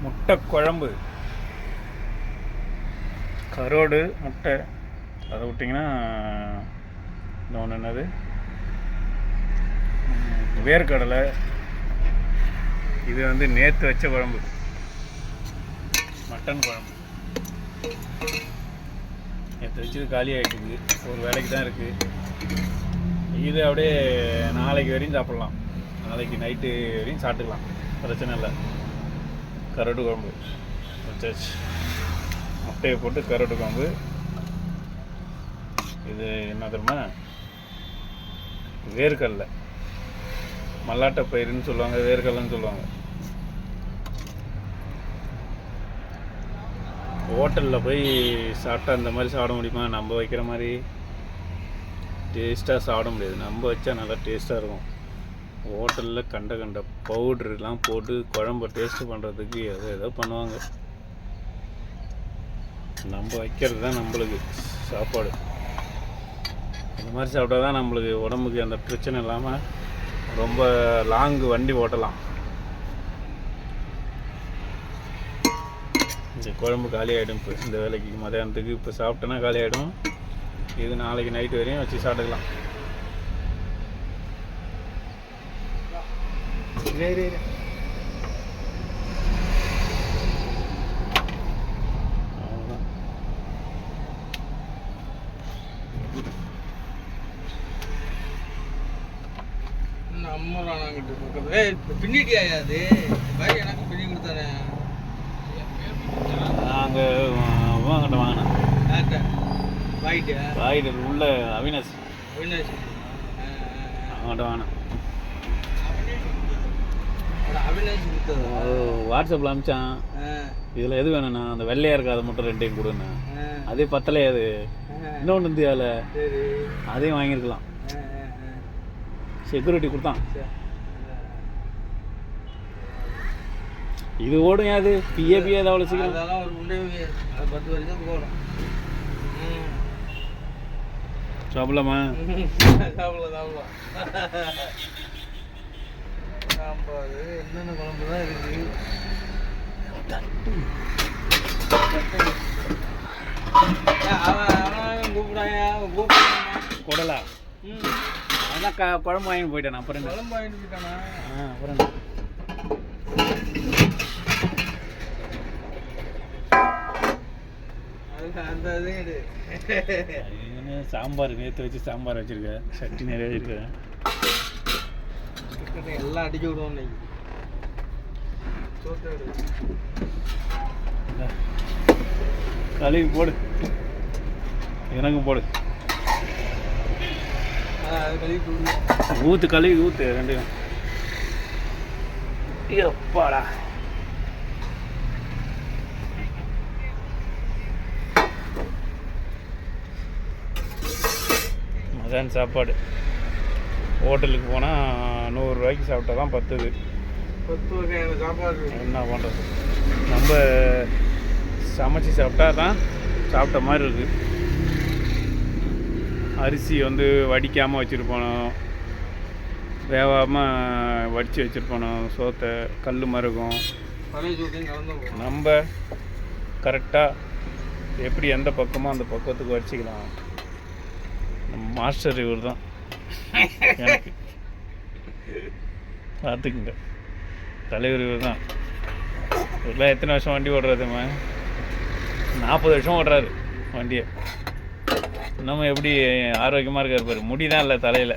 முட்டை குழம்பு, கரோடு முட்டை, அதை விட்டிங்கன்னா இன்னொன்று என்னது, வேர்க்கடலை. இது வந்து நேற்று வச்ச குழம்பு, மட்டன் குழம்பு. நேற்று வச்சது காலி ஆகிட்டுது, ஒரு வேலைக்கு தான் இருக்குது. இது அப்படியே நாளைக்கு வரையும் சாப்பிட்லாம், நாளைக்கு நைட்டு வரையும் சாப்பிட்டுக்கலாம், பிரச்சனை இல்லை. கரோடு குழம்பு வச்சாச்சு, முட்டையை போட்டு கரோடு குழம்பு. இது என்ன தெரியுமா, வேர்க்கடலை, மல்லாட்டை பயிருன்னு சொல்லுவாங்க, வேர்க்கடலைன்னு சொல்லுவாங்க. ஹோட்டலில் போய் சாப்பிட்டா இந்த மாதிரி சாப்பிட முடியுமா? நம்ம வைக்கிற மாதிரி டேஸ்ட்டாக சாப்பிட முடியாது. நம்ம வச்சா நல்லா டேஸ்ட்டாக இருக்கும். ஹோட்டலில் கண்ட பவுட்ருலாம் போட்டு குழம்ப டேஸ்ட்டு பண்ணுறதுக்கு ஏதோ பண்ணுவாங்க. நம்ம வைக்கிறது தான் நம்மளுக்கு சாப்பாடு. இந்த மாதிரி சாப்பிட்டா தான் நம்மளுக்கு உடம்புக்கு அந்த பிரச்சனை இல்லாமல் ரொம்ப லாங்கு வண்டி ஓட்டலாம். இந்த குழம்பு காலி ஆகிடும். இப்போ இந்த வேலைக்கு மதியானத்துக்கு இப்போ சாப்பிட்டோன்னா காலி ஆகிடும். இது நாளைக்கு நைட்டு வரையும் வச்சு சாப்பிட்டுக்கலாம். பின்னிட்டியா அது எனக்கு பின்னி கொடுத்தானே. நாங்கள் வாங்கிட்ட வாங்கினேன் வாங்கிட்டு உள்ள அவினாஷ் அவங்கள்ட்ட வாங்கினேன். வாட்ஸ்அப்பில் அனுப்பிச்சான். இதில் எது வேணுண்ணா, அந்த வெள்ளையாக இருக்க அதை மட்டும் ரெண்டையும் கொடுண்ணா. அதே பத்தலையே, அது இன்னொன்று இந்தியாவில் அதையும் வாங்கியிருக்கலாம். செக்யூரிட்டி கொடுத்தான். இது ஓடும். அது பிஏபி அது அவ்வளோ சீக்கிரம் ஒரு 10 வரைக்கும் போகணும். சாப்பிடலாமா? சாப்பிடலாம். சாம்பார் என்னென்ன குழம்பு தான் இருக்குது. கூடலா அதான் குழம்பு வாங்கிட்டு போயிட்டேன். அப்புறம் குழம்பு வாங்கிட்டு போயிட்டானா? அப்புறம் அந்த சாம்பார் நேற்று வச்சு சாம்பார் வச்சுருக்கேன், சட்னி நிறைய வச்சுருக்கேன். எல்லாம் அடிச்சு விடுவோம் இன்னைக்கு. கழுவி போடு, எனக்கும் போடு. ஊற்று கழுவி ஊற்று ரெண்டையும். எப்பாடா மதியான சாப்பாடு ஹோட்டலுக்கு போனால் 100 ரூபாய்க்கு சாப்பிட்டா தான் பத்துது. 10 வகையான சாப்பாடு என்ன பண்ணுறது, நம்ம சமைச்சி சாப்பிட்டா தான் சாப்பிட்ட மாதிரி இருக்குது. அரிசி வந்து வடிக்காமல் வச்சுருப்போம், வேகாமல் வடித்து வச்சுருப்போம். சோத்தை கல் மருகும். நம்ம கரெக்டாக எப்படி எந்த பக்கமோ அந்த பக்கத்துக்கு வச்சுக்கலாம். நம்ம மாஸ்டர் இவர் தான் எனக்கு. பார்த்துக்குங்க, தலைவர் இவர் தான். இவரெலாம் எத்தனை வருஷம் வண்டி ஓடுறதுமா? 40 வருஷம் ஓடுறாரு வண்டியை. நம்ம எப்படி ஆரோக்கியமாக இருக்கார் பாரு. முடி தான் இல்லை தலையில்.